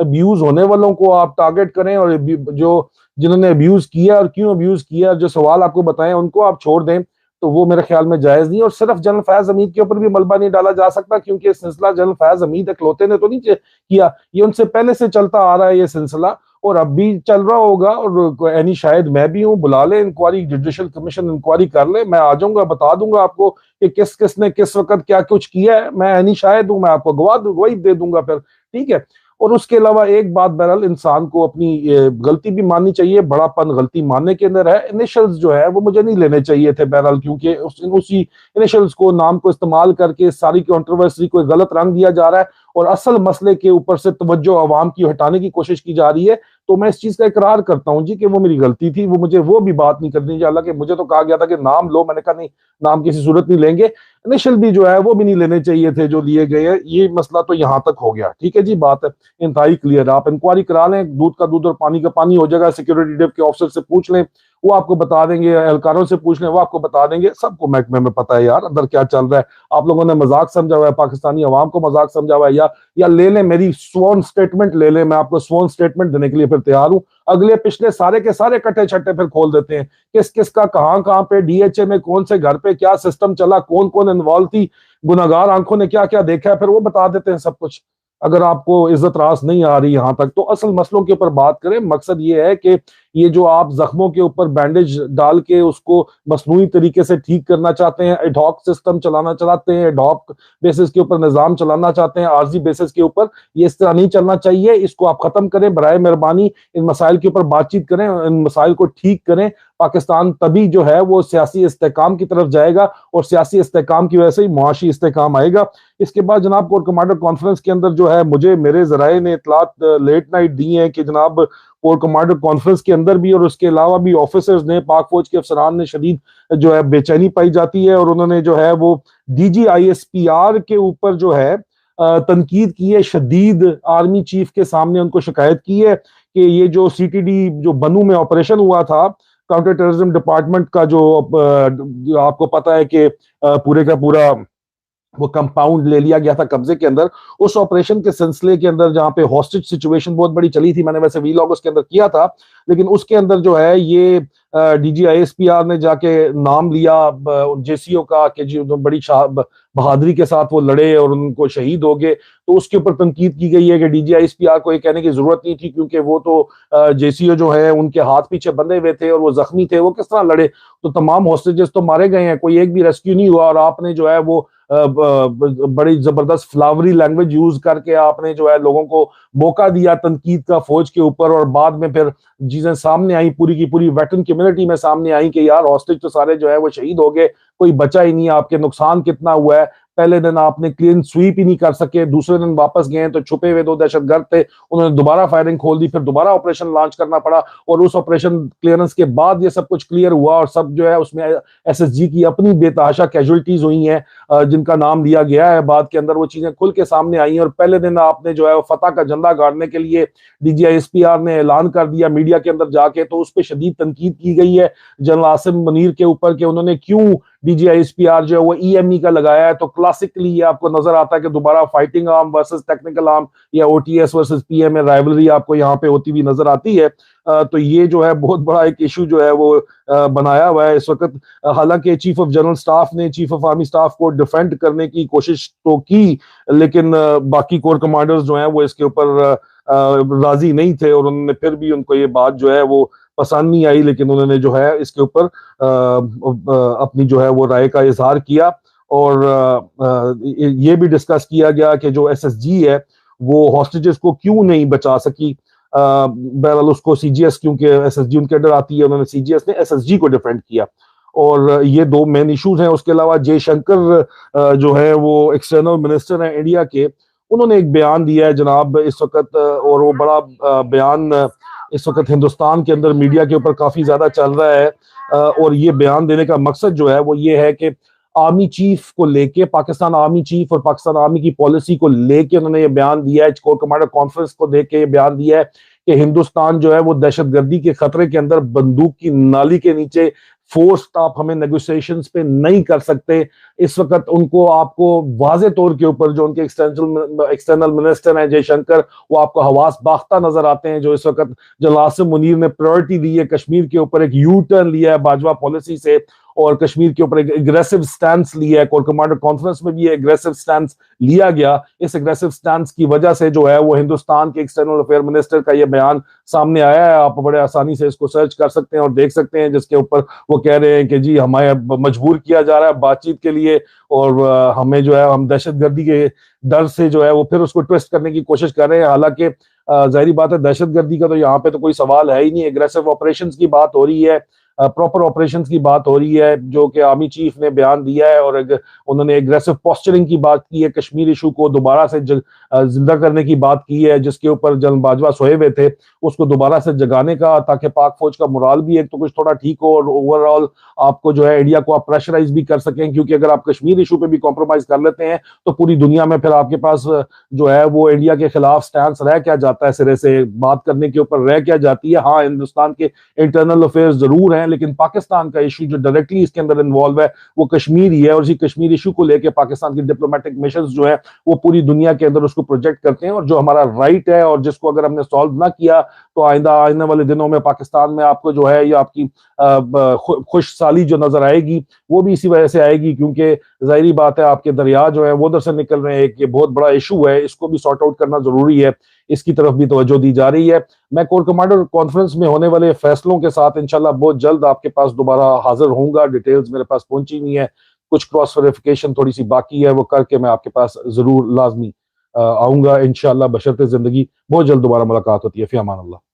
Abuse ہونے والوں کو آپ ٹارگٹ کریں اور جو جنہوں نے ابیوز کیا اور کیوں ابیوز کیا جو سوال آپ کو بتائیں ان کو آپ چھوڑ دیں، تو وہ میرے خیال میں جائز نہیں۔ اور صرف جنرل فیاض حمید کے اوپر بھی ملبہ نہیں ڈالا جا سکتا، کیونکہ یہ سلسلہ جنرل فیاض حمید اکلوتے نے تو نہیں کیا، یہ ان سے پہلے سے چلتا آ رہا ہے یہ سلسلہ، اور اب بھی چل رہا ہوگا۔ اور یعنی شاید میں بھی ہوں، بلا لیں انکوائری، جوڈیشل کمیشن انکوائری کر لیں، میں آ جاؤں گا، بتا دوں گا آپ کو کہ کس کس نے کس وقت کیا کچھ کیا ہے۔ میں یعنی شاید ہوں، میں آپ کو گواہی دے دوں گا پھر، ٹھیک ہے۔ اور اس کے علاوہ ایک بات بہرحال انسان کو اپنی غلطی بھی ماننی چاہیے، بڑا پن غلطی ماننے کے اندر ہے۔ انیشلز جو ہے وہ مجھے نہیں لینے چاہیے تھے بہرحال، کیونکہ اسی انیشلز کو، نام کو استعمال کر کے ساری کنٹروورسی کو غلط رنگ دیا جا رہا ہے اور اصل مسئلے کے اوپر سے توجہ عوام کی ہٹانے کی کوشش کی جا رہی ہے۔ تو میں اس چیز کا اقرار کرتا ہوں جی کہ وہ میری غلطی تھی، مجھے وہ بھی بات نہیں کرنی چاہیے، حالانکہ مجھے تو کہا گیا تھا کہ نام لو، میں نے کہا نہیں، نام کسی صورت نہیں لیں گے۔ انیشل بھی جو ہے وہ بھی نہیں لینے چاہیے تھے جو لیے گئے ہیں۔ یہ مسئلہ تو یہاں تک ہو گیا، ٹھیک ہے جی، بات انتہائی کلیئر۔ آپ انکوائری کرا لیں، دودھ کا دودھ اور پانی کا پانی ہو جائے گا۔ سیکورٹی ڈیو کے آفیسر سے پوچھ لیں، وہ آپ کو بتا دیں گے، اہلکاروں سے پوچھ لیں، وہ آپ کو بتا دیں گے۔ سب کو محکمے میں پتہ ہے یار اندر کیا چل رہا ہے۔ آپ لوگوں نے مذاق سمجھا ہوا ہے، پاکستانی عوام کو مذاق سمجھا ہوا ہے، یا لے لیں میری سوون سٹیٹمنٹ لے لیں، میں آپ کو سوون سٹیٹمنٹ دینے کے لیے پھر تیار ہوں۔ اگلے پچھلے سارے کے سارے کٹے چھٹے پھر کھول دیتے ہیں، کس کس کا کہاں پہ ڈی ایچ اے میں کون سے گھر پہ کیا سسٹم چلا، کون کون انوالو تھی، گناہگار آنکھوں نے کیا کیا دیکھا ہے، پھر وہ بتا دیتے ہیں سب کچھ۔ اگر آپ کو عزت راس نہیں آ رہی یہاں تک تو اصل مسئلوں کے اوپر بات کریں۔ مقصد یہ ہے کہ یہ جو آپ زخموں کے اوپر بینڈیج ڈال کے اس کو مصنوعی طریقے سے ٹھیک کرنا چاہتے ہیں، ایڈ ہاک سسٹم چلانا چاہتے ہیں، ایڈ ہاک بیسس کے اوپر نظام چلانا چاہتے ہیں، عارضی بیسس کے اوپر، یہ اس طرح نہیں چلنا چاہیے۔ اس کو آپ ختم کریں برائے مہربانی، ان مسائل کے اوپر بات چیت کریں، ان مسائل کو ٹھیک کریں۔ پاکستان تبھی جو ہے وہ سیاسی استحکام کی طرف جائے گا، اور سیاسی استحکام کی وجہ سے ہی معاشی استحکام آئے گا۔ اس کے بعد جناب کور کمانڈر کانفرنس کے اندر جو ہے مجھے میرے ذرائع نے اطلاعات لیٹ نائٹ دی ہیں کہ جناب کور کمانڈر کانفرنس کے اندر بھی اور اس کے علاوہ بھی آفیسرز نے، پاک فوج کے افسران نے شدید جو ہے بے چینی پائی جاتی ہے، اور انہوں نے جو ہے وہ D G I S P R کے اوپر جو ہے تنقید کی ہے شدید۔ آرمی چیف کے سامنے ان کو شکایت کی ہے کہ یہ جو سی ٹی ڈی جو بنو میں آپریشن ہوا تھا، کاؤنٹر ٹیررزم ڈپارٹمنٹ کا، جو آپ کو پتا ہے کہ پورے کا پورا وہ کمپاؤنڈ لے لیا گیا تھا قبضے کے اندر، اس آپریشن کے سلسلے کے اندر جہاں پہ ہاسٹیج سچویشن بہت بڑی چلی تھی، میں نے ویسے وی لاگ اس کے اندر کیا تھا، لیکن اس کے اندر جو ہے یہ D G I S P R نے جا کے نام لیا جے سی او کا کہ جی بڑی بہادری کے ساتھ وہ لڑے اور ان کو شہید ہو گئے۔ تو اس کے اوپر تنقید کی گئی ہے کہ D G I S P R کو یہ کہنے کی ضرورت نہیں تھی، کیونکہ وہ تو جے سی او جو ہے ان کے ہاتھ پیچھے بندھے ہوئے تھے اور وہ زخمی تھے، وہ کس طرح لڑے؟ تو تمام ہاسٹیجز تو مارے گئے ہیں، کوئی ایک بھی ریسکیو نہیں ہوا، اور آپ نے جو ہے وہ بڑی زبردست فلاوری لینگویج یوز کر کے آپ نے جو ہے لوگوں کو موقع دیا تنقید کا فوج کے اوپر، اور بعد میں پھر چیزیں سامنے آئیں، پوری کی پوری ویٹرن کمیونٹی میں سامنے آئیں کہ یار ہاسٹیج تو سارے جو ہے وہ شہید ہو گئے، کوئی بچا ہی نہیں، آپ کے نقصان کتنا ہوا ہے۔ پہلے دن آپ نے کلین سویپ ہی نہیں کر سکے، دوسرے دن واپس گئے تو چھپے ہوئے 2 دہشت گرد تھے، انہوں نے دوبارہ فائرنگ کھول دی، پھر دوبارہ آپریشن لانچ کرنا پڑا، اور اس آپریشن کلیئرنس کے بعد یہ سب کچھ کلیئر ہوا، اور سب جو ہے اس میں ایس ایس جی کی اپنی بے تحاشا کیجولٹیز ہوئی ہیں جن کا نام لیا گیا ہے، بعد کے اندر وہ چیزیں کھل کے سامنے آئی ہیں۔ اور پہلے دن آپ نے جو ہے فتح کا جھنڈا گاڑنے کے لیے D G I S P R نے اعلان کر دیا میڈیا کے اندر جا کے، تو اس پہ شدید تنقید کی گئی ہے جنرل عاصم منیر کے اوپر کہ انہوں نے کیوں D G I S P R جو ہے وہ ای ایم ای کا لگایا ہے۔ تو کلاسکلی یہ آپ کو نظر آتا ہے کہ دوبارہ fighting arm versus technical arm یا O T S versus P M A rivalry آپ کو یہاں پہ ہوتی ہوئی نظر آتی ہے۔ تو یہ جو ہے بہت بڑا ایک ایشو جو ہے وہ بنایا ہوا ہے اس وقت۔ حالانکہ چیف آف جنرل سٹاف نے چیف آف آرمی سٹاف کو ڈیفینڈ کرنے کی کوشش تو کی، لیکن باقی کور کمانڈرز جو ہیں وہ اس کے اوپر راضی نہیں تھے، اور انہوں نے پھر بھی ان کو یہ بات جو ہے وہ پسند نہیں آئی، لیکن انہوں نے جو ہے اس کے اوپر اپنی جو ہے وہ رائے کا اظہار کیا۔ اور یہ بھی ڈسکس کیا گیا کہ جو ایس ایس جی ہے وہ ہاسٹیجز کو کیوں نہیں بچا سکی۔ بہرحال اس کو سی جی ایس، کیونکہ ایس ایس جی ان کے انڈر آتی ہے، انہوں نے سی جی ایس نے ایس ایس جی کو ڈیفینڈ کیا، اور یہ 2 مین ایشوز ہیں۔ اس کے علاوہ جے شنکر جو ہے وہ ایکسٹرنل منسٹر ہیں انڈیا کے، انہوں نے ایک بیان دیا ہے جناب اس وقت، اور وہ بڑا بیان اس وقت ہندوستان کے اندر میڈیا کے اوپر کافی زیادہ چل رہا ہے، اور یہ بیان دینے کا مقصد جو ہے وہ یہ ہے کہ آرمی چیف کو لے کے، پاکستان آرمی چیف اور پاکستان آرمی کی پالیسی کو لے کے انہوں نے یہ بیان دیا ہے، کور کمانڈر کانفرنس کو دیکھ کے یہ بیان دیا ہے کہ ہندوستان جو ہے وہ دہشت گردی کے خطرے کے اندر بندوق کی نالی کے نیچے فورس آپ ہمیں نیگوسیشنز پہ نہیں کر سکتے. اس وقت ان کو آپ کو واضح طور کے اوپر جو ان کے ایکسٹرنل منسٹر ہیں جے شنکر، وہ آپ کو حواس باختہ نظر آتے ہیں، جو اس وقت جنرل عاصم منیر نے پرائرٹی دی ہے کشمیر کے اوپر، ایک یو ٹرن لیا ہے باجوہ پالیسی سے اور کشمیر کے اوپر ایک اگریسو سٹانس لیا ہے. کور کمانڈر کانفرنس میں بھی یہ اگریسو سٹانس لیا گیا. اس اگریسو سٹانس کی وجہ سے جو ہے وہ ہندوستان کے ایکسٹرنل افیئر منسٹر کا یہ بیان سامنے آیا ہے. آپ بڑے آسانی سے اس کو سرچ کر سکتے ہیں اور دیکھ سکتے ہیں، جس کے اوپر وہ کہہ رہے ہیں کہ جی ہمیں مجبور کیا جا رہا ہے بات چیت کے لیے، اور ہمیں جو ہے ہم دہشت گردی کے ڈر سے جو ہے وہ پھر اس کو ٹویسٹ کرنے کی کوشش کر رہے ہیں. حالانکہ ظاہری بات ہے دہشت گردی کا تو یہاں پہ تو کوئی سوال ہے ہی نہیں. اگریسو آپریشنز کی بات ہو رہی ہے، پراپر آپریشنز کی بات ہو رہی ہے، جو کہ آرمی چیف نے بیان دیا ہے، اور انہوں نے اگریسو پوسچرنگ کی بات کی ہے، کشمیر ایشو کو دوبارہ سے زندہ کرنے کی بات کی ہے، جس کے اوپر جنرل باجوہ سوئے ہوئے تھے، اس کو دوبارہ سے جگانے کا، تاکہ پاک فوج کا مرال بھی ایک تو کچھ تھوڑا ٹھیک ہو، اور اوور آل آپ کو جو ہے انڈیا کو آپ پریشرائز بھی کر سکیں. کیونکہ اگر آپ کشمیر ایشو پہ بھی کمپرومائز کر لیتے ہیں تو پوری دنیا میں پھر آپ کے پاس جو ہے وہ انڈیا کے خلاف سٹانس رہ کیا جاتا ہے، سرے سے بات کرنے کے اوپر رہ کیا جاتی ہے. ہاں ہندوستان کے انٹرنل افیئرز ضرور ہیں، لیکن پاکستان کا ایشو جو ڈائریکٹلی اس کے اندر انوالو ہے وہ کشمیر ہی ہے، اور اسی کشمیر ایشو کو لے کے پاکستان کی ڈپلومیٹک مشنز جو ہیں وہ پوری دنیا کے اندر اس کو پروجیکٹ کرتے ہیں، اور جو ہمارا رائٹ ہے اور جس کو اگر ہم نے سالو نہ کیا تو آنے والے دنوں میں پاکستان میں آپ کو جو ہے یا آپ کی خوش سالی جو نظر آئے گی وہ بھی اسی وجہ سے آئے گی، کیونکہ ظاہری بات ہے آپ کے دریا جو ہیں وہ ادھر سے نکل رہے ہیں. ایک یہ بہت بڑا ایشو ہے، اس کو بھی سارٹ آؤٹ کرنا ضروری ہے، اس کی طرف بھی توجہ دی جا رہی ہے. میں کور کمانڈر کانفرنس میں ہونے والے فیصلوں کے ساتھ انشاءاللہ بہت جلد آپ کے پاس دوبارہ حاضر ہوں گا. ڈیٹیلز میرے پاس پہنچی نہیں ہے، کچھ کراس ویریفیکیشن تھوڑی سی باقی ہے، وہ کر کے میں آپ کے پاس ضرور لازمی آؤں گا انشاءاللہ. بشرط زندگی بہت جلد دوبارہ ملاقات ہوتی ہے. فی امان اللہ.